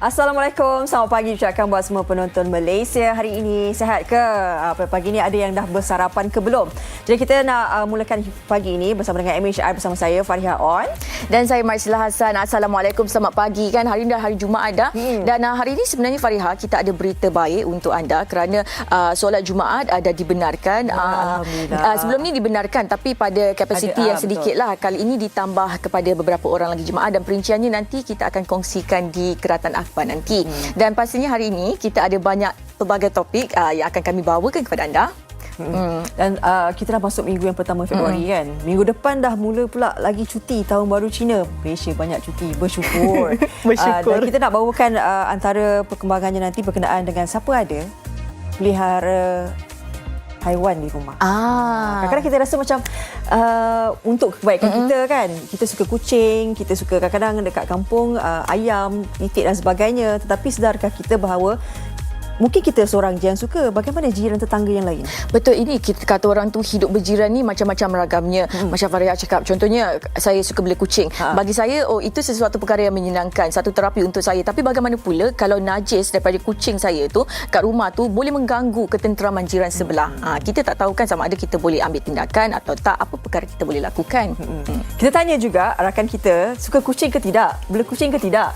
Assalamualaikum, selamat pagi ucapkan buat semua penonton Malaysia. Hari ini sihat ke? Pagi ini ada yang dah bersarapan ke belum? Jadi kita nak mulakan pagi ini bersama dengan MHR bersama saya Fariha On dan saya Marsilah Hassan. Assalamualaikum, selamat pagi kan. Hari ini dah hari Jumaat dah. Dan hari ini sebenarnya Fariha, kita ada berita baik untuk anda kerana solat Jumaat ada dibenarkan. Sebelum ni dibenarkan tapi pada kapasiti yang sedikitlah. Kali ini ditambah kepada beberapa orang lagi jemaah dan perinciannya nanti kita akan kongsikan di Keratan Akhbar nanti. Dan pastinya hari ini kita ada banyak pelbagai topik yang akan kami bawakan kepada anda. Dan kita dah masuk minggu yang pertama Februari kan. Minggu depan dah mula pula lagi cuti tahun baru Cina. Malaysia banyak cuti, bersyukur. Dan kita nak bawakan antara perkembangannya nanti berkenaan dengan siapa ada pelihara haiwan di rumah. Kadang-kadang kita rasa macam untuk kebaikan kita kan. Kita suka kucing, kita suka kadang-kadang dekat kampung ayam, itik dan sebagainya. Tetapi sedarkah kita bahawa mungkin kita seorang je yang suka, bagaimana jiran tetangga yang lain? Betul, ini kita kata orang tu hidup berjiran ni macam-macam ragamnya. Macam Fariha cakap, contohnya saya suka bela kucing. Bagi saya, itu sesuatu perkara yang menyenangkan, satu terapi untuk saya. Tapi bagaimana pula kalau najis daripada kucing saya tu kat rumah tu boleh mengganggu ketenteraman jiran sebelah. Kita tak tahu kan sama ada kita boleh ambil tindakan atau tak, apa perkara kita boleh lakukan. Kita tanya juga rakan kita, suka kucing ke tidak? Bela kucing ke tidak?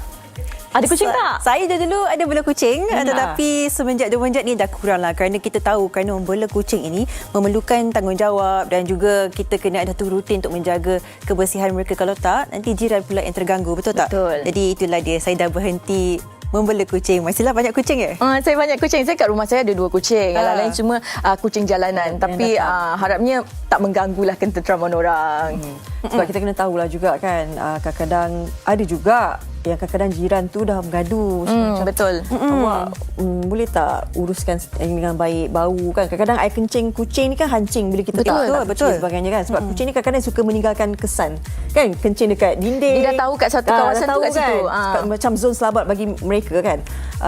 Ada kucing tak? Saya dulu ada bela kucing, tetapi semenjak ni dah kurang lah kerana kita tahu kerana membela kucing ini memerlukan tanggungjawab dan juga kita kena ada rutin untuk menjaga kebersihan mereka. Kalau tak, nanti jiran pula yang terganggu, betul tak? Betul. Jadi itulah dia, saya dah berhenti membela kucing. Masihlah banyak kucing ya? Saya banyak kucing. Saya kat rumah saya ada 2 kucing. Yang lain cuma kucing jalanan. Tapi harapnya tak mengganggulah ketenteraman orang. Sebab kita kena tahulah juga kan, kadang-kadang ada juga yang kadang-kadang jiran tu dah bergaduh. Betul. Awak boleh tak uruskan dengan baik, bau kan. Kadang-kadang air kencing kucing ni kan hancing bila kita betul sebagainya kan. Sebab kucing ni kadang-kadang suka meninggalkan kesan kan, kencing dekat dinding. Dia dah tahu kat satu kawasan tu kat situ. Macam zon selamat bagi mereka kan.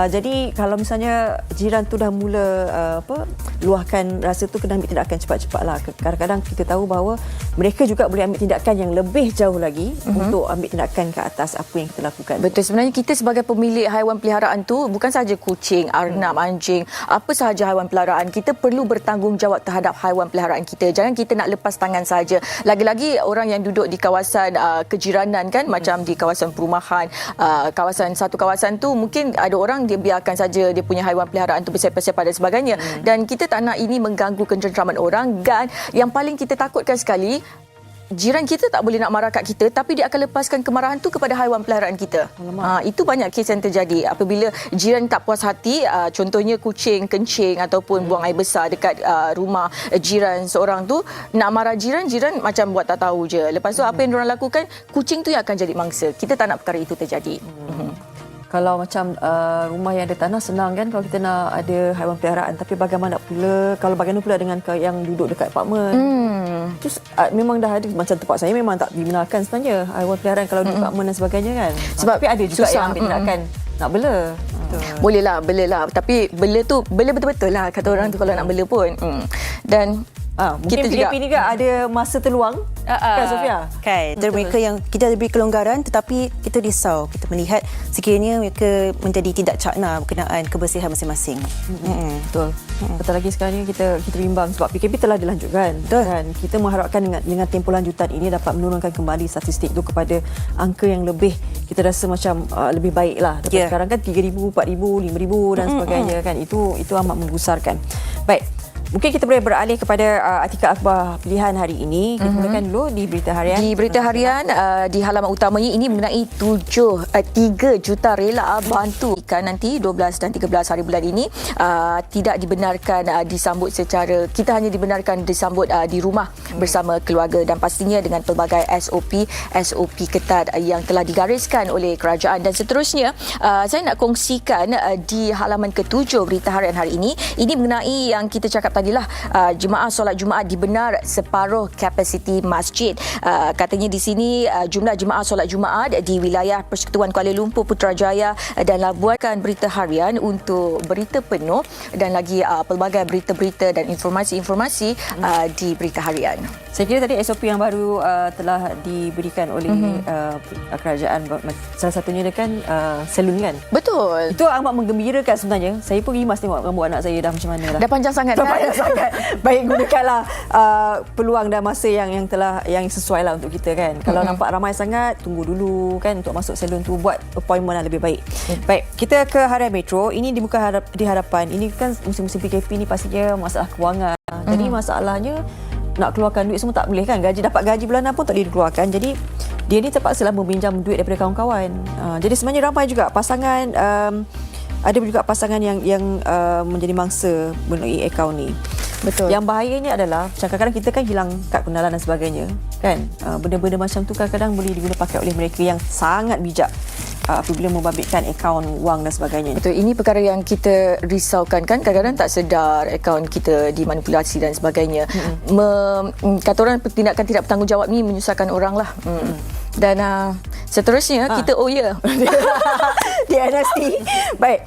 Jadi kalau misalnya jiran tu dah mula luahkan rasa tu, kena ambil tindakan cepat-cepatlah. Kadang-kadang kita tahu bahawa mereka juga boleh ambil tindakan yang lebih jauh lagi untuk ambil tindakan ke atas apa yang kita lakukan. Betul, sebenarnya kita sebagai pemilik haiwan peliharaan tu bukan sahaja kucing, arnab, anjing, apa sahaja haiwan peliharaan, kita perlu bertanggungjawab terhadap haiwan peliharaan kita. Jangan kita nak lepas tangan saja. Lagi-lagi orang yang duduk di kawasan kejiranan kan, macam di kawasan perumahan, satu kawasan tu mungkin ada orang dia biarkan saja dia punya haiwan peliharaan tu bersepah-sepah dan sebagainya. Dan kita tak nak ini mengganggu ketenteraman orang. Dan yang paling kita takutkan sekali, jiran kita tak boleh nak marah kat kita tapi dia akan lepaskan kemarahan tu kepada haiwan peliharaan kita. Itu banyak kes yang terjadi apabila jiran tak puas hati, contohnya kucing kencing ataupun buang air besar dekat rumah jiran seorang tu, nak marah jiran macam buat tak tahu je. Lepas tu apa yang diorang lakukan, kucing tu yang akan jadi mangsa. Kita tak nak perkara itu terjadi. Kalau macam rumah yang ada tanah senang kan kalau kita nak ada haiwan peliharaan, tapi bagaimana pula dengan yang duduk dekat apartmen? Terus memang dah ada macam tempat saya memang tak dibenarkan sebenarnya haiwan peliharaan kalau duduk apartmen dan sebagainya kan. Sebab tapi ada juga yang ambil tindakan nak bela. Bolehlah belalah, tapi bela betul-betul lah kata orang tu kalau nak bela pun. Dan mungkin PKP ni kan ada masa terluang kan Sofia? Kan, mereka yang kita beri kelonggaran tetapi kita risau, kita melihat sekiranya mereka menjadi tidak cakna berkenaan kebersihan masing-masing. Betul. Betul lagi sekarang ni kita bimbang sebab PKP telah dilanjutkan kan. Kita mengharapkan dengan tempoh lanjutan ini dapat menurunkan kembali statistik tu kepada angka yang lebih kita rasa macam lebih baik lah. Sekarang kan 3,000, 4,000, 5,000 dan sebagainya kan. Itu amat menggusarkan. Baik. Mungkin kita boleh beralih kepada artikel akhbar pilihan hari ini. Kita mulakan dulu di berita harian. Di berita harian di halaman utamanya ini mengenai 3 juta rela bantu ikan nanti 12 dan 13 hari bulan ini tidak dibenarkan disambut secara, kita hanya dibenarkan disambut di rumah bersama keluarga dan pastinya dengan pelbagai SOP ketat yang telah digariskan oleh kerajaan. Dan seterusnya saya nak kongsikan di halaman ke-7 berita harian hari ini mengenai yang kita cakap tagilah jemaah solat Jumaat dibenar separuh kapasiti masjid. Katanya di sini jumlah jemaah solat Jumaat di wilayah Persekutuan Kuala Lumpur, Putrajaya dan Labuan akan berita harian untuk berita penuh dan lagi pelbagai berita-berita dan informasi-informasi di berita harian. Saya kira tadi SOP yang baru telah diberikan oleh kerajaan, salah satunya dia kan salon kan. Betul. Itu amat menggembirakan sebenarnya. Saya pun rimas tengok rambut anak saya dah macam mana dah. Dah panjang sangat Dah kan? panjang sangat. Baik, gunakanlah peluang dan masa yang sesuai lah untuk kita kan. Kalau nampak ramai sangat, tunggu dulu kan untuk masuk salon tu, buat appointment lah lebih baik. Baik, kita ke harian Metro. Ini di hadapan. Ini kan musim-musim PKP ni pastinya masalah kewangan. Jadi masalahnya nak keluarkan duit semua tak boleh kan. Dapat gaji bulanan pun tak boleh dikeluarkan. Jadi dia ni terpaksalah meminjam duit daripada kawan-kawan. Jadi sebenarnya ramai juga pasangan, ada juga pasangan yang menjadi mangsa melalui akaun ni. Betul. Yang bahayanya adalah kadang-kadang kita kan hilang kad pengenalan dan sebagainya kan. Benda-benda macam tu kadang-kadang boleh diguna pakai oleh mereka yang sangat bijak apabila membabitkan akaun wang dan sebagainya. Betul, ini perkara yang kita risaukan kan, kadang-kadang tak sedar akaun kita dimanipulasi dan sebagainya. Kata orang tindakan tidak bertanggungjawab ni menyusahkan orang lah. Dan seterusnya kita di NST. Baik,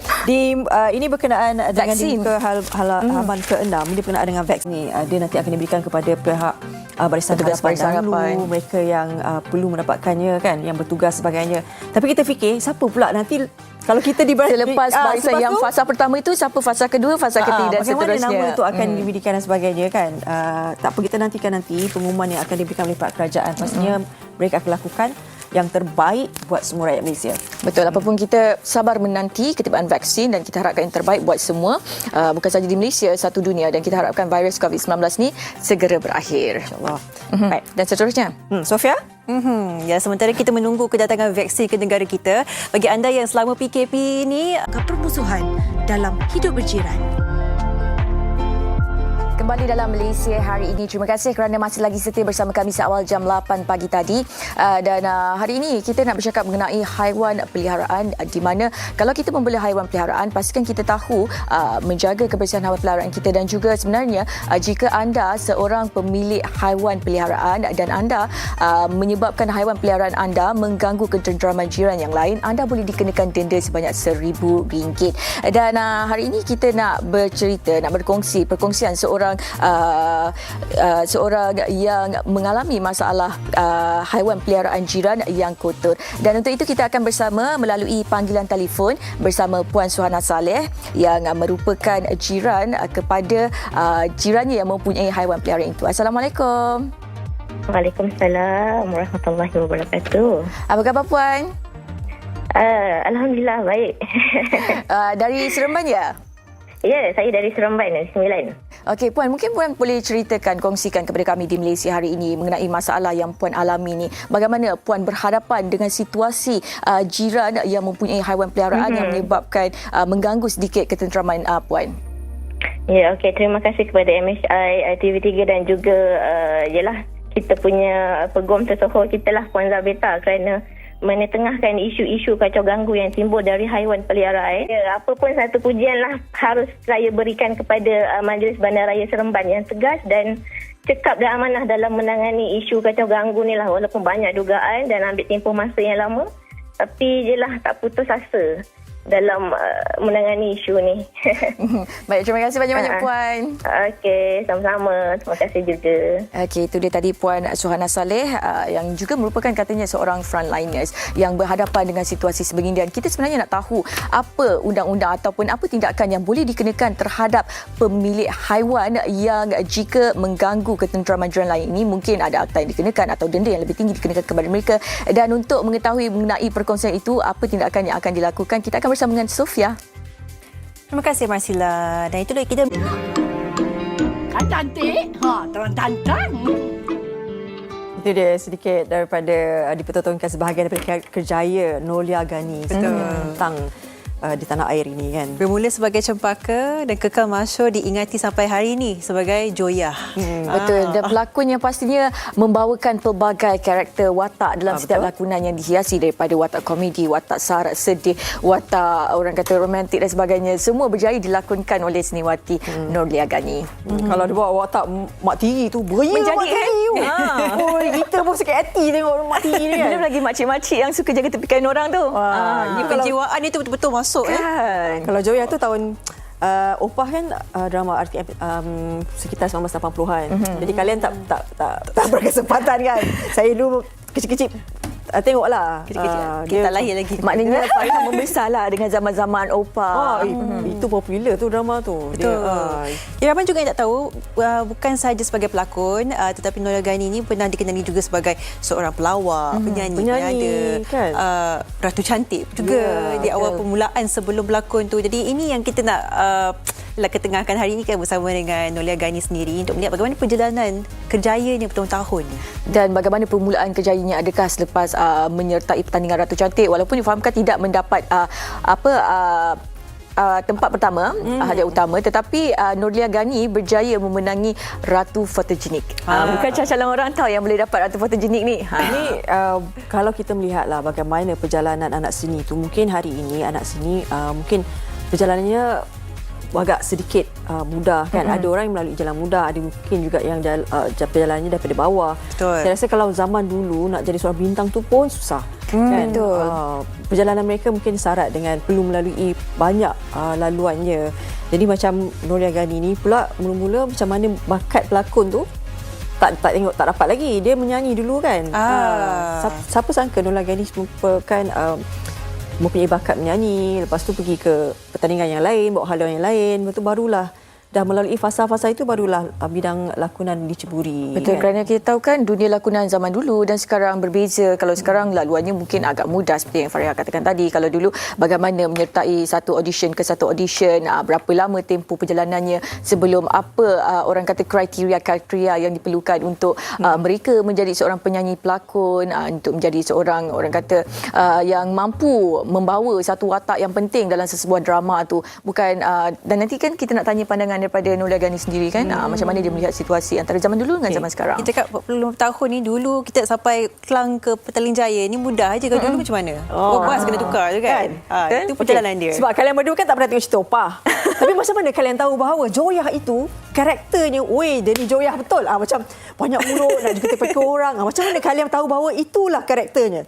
ini berkenaan dengan dibuka halaman ke-6. Ini berkenaan dengan vaksin ni. Dia nanti akan diberikan kepada pihak Barisan Harapan dahulu, mereka yang perlu mendapatkannya kan, yang bertugas sebagainya. Tapi kita fikir siapa pula nanti kalau kita selepas barisan yang fasa pertama itu, siapa fasa kedua, fasa ketiga dan seterusnya. Bagaimana nama itu akan diberikan dan sebagainya kan. Tak apa, kita nantikan nanti pengumuman yang akan diberikan oleh pihak kerajaan. Pastinya mereka akan lakukan yang terbaik buat semua rakyat Malaysia. Betul, apapun kita sabar menanti ketibaan vaksin dan kita harapkan yang terbaik buat semua, bukan sahaja di Malaysia, satu dunia, dan kita harapkan virus COVID-19 ni segera berakhir. InsyaAllah. Baik, dan seterusnya. Sofia? Ya, sementara kita menunggu kedatangan vaksin ke negara kita, bagi anda yang selama PKP ni permusuhan dalam hidup berjiran. Kembali dalam Malaysia hari ini. Terima kasih kerana masih lagi setia bersama kami seawal jam 8 pagi tadi. Dan hari ini kita nak bercakap mengenai haiwan peliharaan, di mana kalau kita membeli haiwan peliharaan, pastikan kita tahu menjaga kebersihan haiwan peliharaan kita. Dan juga sebenarnya jika anda seorang pemilik haiwan peliharaan dan anda menyebabkan haiwan peliharaan anda mengganggu ketenteraman jiran yang lain, anda boleh dikenakan denda sebanyak RM1,000. Dan hari ini kita nak bercerita, nak perkongsian seorang yang mengalami masalah haiwan peliharaan jiran yang kotor. Dan untuk itu kita akan bersama melalui panggilan telefon bersama Puan Suhana Saleh yang merupakan jiran kepada jirannya yang mempunyai haiwan peliharaan itu. Assalamualaikum. Waalaikumsalam warahmatullahi wabarakatuh. Apa khabar Puan? Alhamdulillah baik. Dari Seremban ya? Ya, saya dari Seremban, dari Sembilan. Okey Puan, mungkin Puan boleh ceritakan, kongsikan kepada kami di Malaysia hari ini mengenai masalah yang Puan alami ni. Bagaimana Puan berhadapan dengan situasi jiran yang mempunyai haiwan peliharaan yang menyebabkan mengganggu sedikit ketenteraman Puan? Ya, okey. Terima kasih kepada MHI TV3 dan juga kita punya peguam tersohor kita lah, Puan Zabita, kerana menetengahkan isu-isu kacau ganggu yang timbul dari haiwan peliharaan. Ya, apa pun satu pujian lah harus saya berikan kepada Majlis Bandaraya Seremban yang tegas dan cekap dan amanah dalam menangani isu kacau ganggu ni lah. Walaupun banyak dugaan dan ambil tempoh masa yang lama, tapi jelah tak putus asa dalam menangani isu ni. Baik, terima kasih banyak-banyak Puan. Okey, sama-sama. Terima kasih juga. Okey, itu dia tadi Puan Suhana Saleh yang juga merupakan katanya seorang frontliners yang berhadapan dengan situasi sebegini. Dan kita sebenarnya nak tahu apa undang-undang ataupun apa tindakan yang boleh dikenakan terhadap pemilik haiwan yang jika mengganggu ketenteraman jiran lain. Ini mungkin ada akta yang dikenakan atau denda yang lebih tinggi dikenakan kepada mereka. Dan untuk mengetahui mengenai perkongsian itu, apa tindakan yang akan dilakukan, kita akan bersama dengan Sofia. Terima kasih Marsila. Dan itulah kita Kan cantik? Terang tantang. Itu dia sedikit daripada dipertontonkan sebahagian daripada kerjaya Nolia Gani tentang di tanah air ini kan. Bermula sebagai cempaka dan kekal masyhur diingati sampai hari ini sebagai Joyah. Betul. Dan pelakon yang pastinya membawakan pelbagai karakter watak dalam setiap lakonan yang dihiasi daripada watak komedi, watak syarat sedih, watak orang kata romantik dan sebagainya. Semua berjaya dilakonkan oleh seniwati Nurlia Gani. Kalau dia bawa watak mak tiri tu beria Menjadi, mak tiri tu. Oi, kita pun sakit hati tengok mak tiri ni kan. Belum lagi makcik-makcik yang suka jaga tepi kain orang tu. Ini penjiwaan itu betul-betul masuk. Kan. Kalau Joyah tu tahun Opah kan drama RTM sekitar 1980-an. Jadi kalian tak berkesempatan kan. Saya dulu kecil-kecil tengoklah. Kita lahir lagi. Maknanya Farina membesarlah dengan zaman-zaman Opah. Itu popular tu drama tu. Betul. Ramai juga yang tak tahu, bukan sahaja sebagai pelakon, tetapi Nurlia Gani ini pernah dikenali juga sebagai seorang pelawak, penyanyi penyada, kan? Ratu Cantik juga di awal permulaan sebelum berlakon tu. Jadi ini yang kita nak ketengahkan hari ini kan bersama dengan Nurlia Gani sendiri untuk melihat bagaimana perjalanan kerjayanya bertahun-tahun ni. Dan bagaimana permulaan kerjayanya, adakah selepas menyertai pertandingan Ratu Cantik, walaupun difahamkan tidak mendapat tempat pertama, hadiah utama, tetapi Nurlia Gani berjaya memenangi Ratu Fotogenik. Bukan cacalan orang tahu yang boleh dapat Ratu Fotogenik ni. Ini kalau kita melihatlah bagaimana perjalanan anak seni tu, mungkin hari ini anak seni mungkin perjalanannya agak sedikit mudah kan. Ada orang yang melalui jalan mudah, ada mungkin juga yang perjalanannya daripada bawah. Betul. Saya rasa kalau zaman dulu nak jadi seorang bintang tu pun susah. Kan? Betul. Perjalanan mereka mungkin syarat dengan perlu melalui banyak laluannya. Jadi macam Nurlia Gani ni pula mula-mula macam mana bakat pelakon tu tak dapat lagi. Dia menyanyi dulu kan. Siapa sangka Nurlia Gani merupakan mempunyai bakat menyanyi, lepas tu pergi ke pertandingan yang lain, bawa haluan yang lain, lepas tu barulah dah melalui fasa-fasa itu barulah bidang lakonan diceburi. Betul, kan? kerana kita tahu kan dunia lakonan zaman dulu dan sekarang berbeza. Kalau sekarang laluannya mungkin agak mudah seperti yang Faria katakan tadi. Kalau dulu bagaimana menyertai satu audition ke satu audition, berapa lama tempoh perjalanannya sebelum orang kata kriteria yang diperlukan untuk mereka menjadi seorang penyanyi pelakon, untuk menjadi seorang orang kata yang mampu membawa satu watak yang penting dalam sesebuah drama tu. Bukan dan nanti kan kita nak tanya pandangan daripada Nurlia Gani sendiri kan, macam mana dia melihat situasi antara zaman dulu dengan zaman sekarang. Kita cakap 40 tahun ni, dulu kita sampai Kelang ke Petaling Jaya ni mudah aja. Kalau dulu macam mana? Bas kena tukar je kan? Itu perjalanan dia. Sebab kalian berdua kan tak pernah tengok cerita Opah. Tapi macam mana kalian tahu bahawa Joyah itu karakternya, dia ni Joyah betul. Macam banyak mulut nak juga tepi orang. Macam mana kalian tahu bahawa itulah karakternya?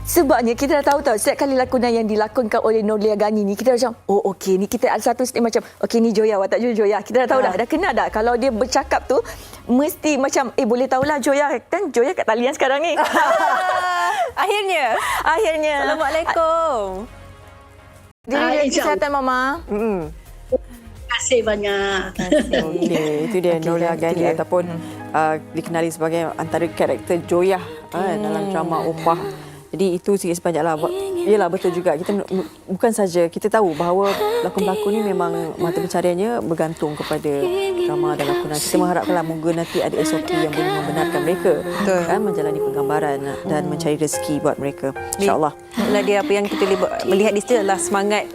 Sebabnya kita dah tahu setiap kali lakonan yang dilakonkan oleh Nurlia Gani ni, kita macam okey, ni kita ada satu macam okey, ni Joyah, watak Joyah. Kita dah tahu dah kenal dah. Kalau dia bercakap tu mesti macam boleh tahulah Joyah kan, Joyah kat talian sekarang ni. Akhirnya. Assalamualaikum. Jaga kesihatan Mama. Terima kasih banyak. Itu dia Nurlia Gani ataupun dikenali sebagai antara karakter Joyah dalam drama Opah. Jadi itu sikit sebanyaklah. Yalah, betul juga. Kita bukan saja kita tahu bahawa pelakon-pelakon ni memang mata pencariannya bergantung kepada drama dan lakonan. Kita mengharapkanlah moga nanti ada SOP yang boleh membenarkan mereka kan menjalani penggambaran dan mencari rezeki buat mereka. InsyaAllah. Dia apa yang kita melihat di situ adalah semangat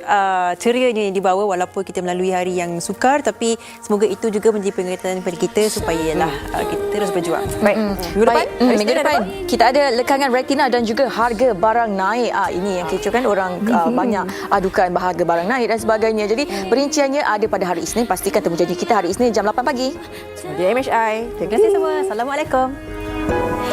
cerianya yang dibawa walaupun kita melalui hari yang sukar, tapi semoga itu juga menjadi pengingatkan kepada kita supaya kita terus berjuang. Baik. Minggu depan kita ada lekangan retina dan juga harga barang naik. Ini yang kecoh kan, orang banyak adukan harga barang naik dan sebagainya. Jadi perinciannya ada pada hari Isnin. Pastikan temu janji kita hari Isnin jam 8 pagi. Semoga MHI. Terima kasih semua. Assalamualaikum.